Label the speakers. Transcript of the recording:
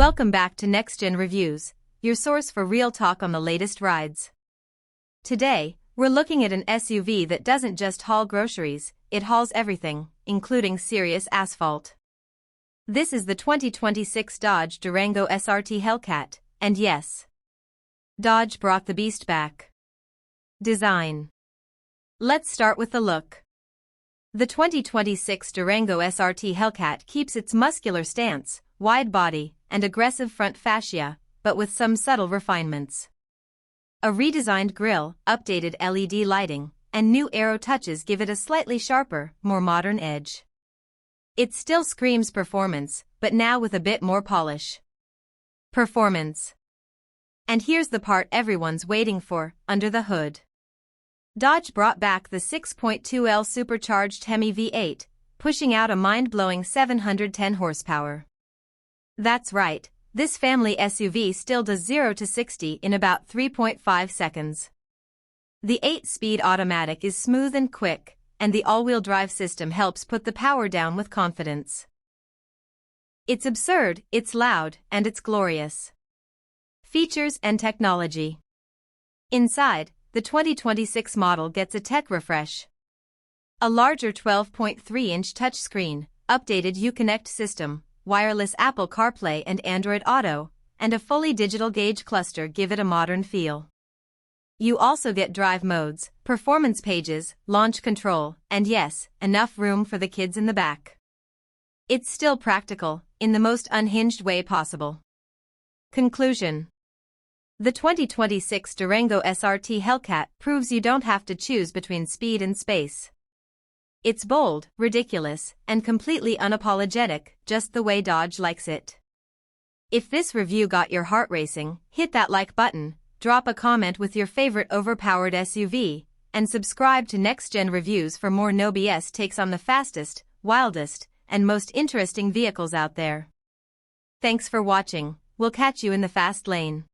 Speaker 1: Welcome back to Next Gen Reviews, your source for real talk on the latest rides. Today, we're looking at an SUV that doesn't just haul groceries, it hauls everything, including serious asphalt. This is the 2026 Dodge Durango SRT Hellcat, and yes, Dodge brought the beast back. Design. Let's start with the look. The 2026 Durango SRT Hellcat keeps its muscular stance, wide body, and aggressive front fascia, but with some subtle refinements. A redesigned grille, updated LED lighting, and new aero touches give it a slightly sharper, more modern edge. It still screams performance, but now with a bit more polish. Performance. And here's the part everyone's waiting for, under the hood. Dodge brought back the 6.2L supercharged Hemi V8, pushing out a mind-blowing 710 horsepower. That's right, this family SUV still does 0 to 60 in about 3.5 seconds. The 8-speed automatic is smooth and quick, and the all-wheel drive system helps put the power down with confidence. It's absurd, it's loud, and it's glorious. Features and technology. Inside, the 2026 model gets a tech refresh. A larger 12.3-inch touchscreen, updated Uconnect system, wireless Apple CarPlay and Android Auto, and a fully digital gauge cluster give it a modern feel. You also get drive modes, performance pages, launch control, and yes, enough room for the kids in the back. It's still practical, in the most unhinged way possible. Conclusion. The 2026 Durango SRT Hellcat proves you don't have to choose between speed and space. It's bold, ridiculous, and completely unapologetic, just the way Dodge likes it. If this review got your heart racing, hit that like button, drop a comment with your favorite overpowered SUV, and subscribe to Next Gen Reviews for more no BS takes on the fastest, wildest, and most interesting vehicles out there. Thanks for watching, we'll catch you in the fast lane.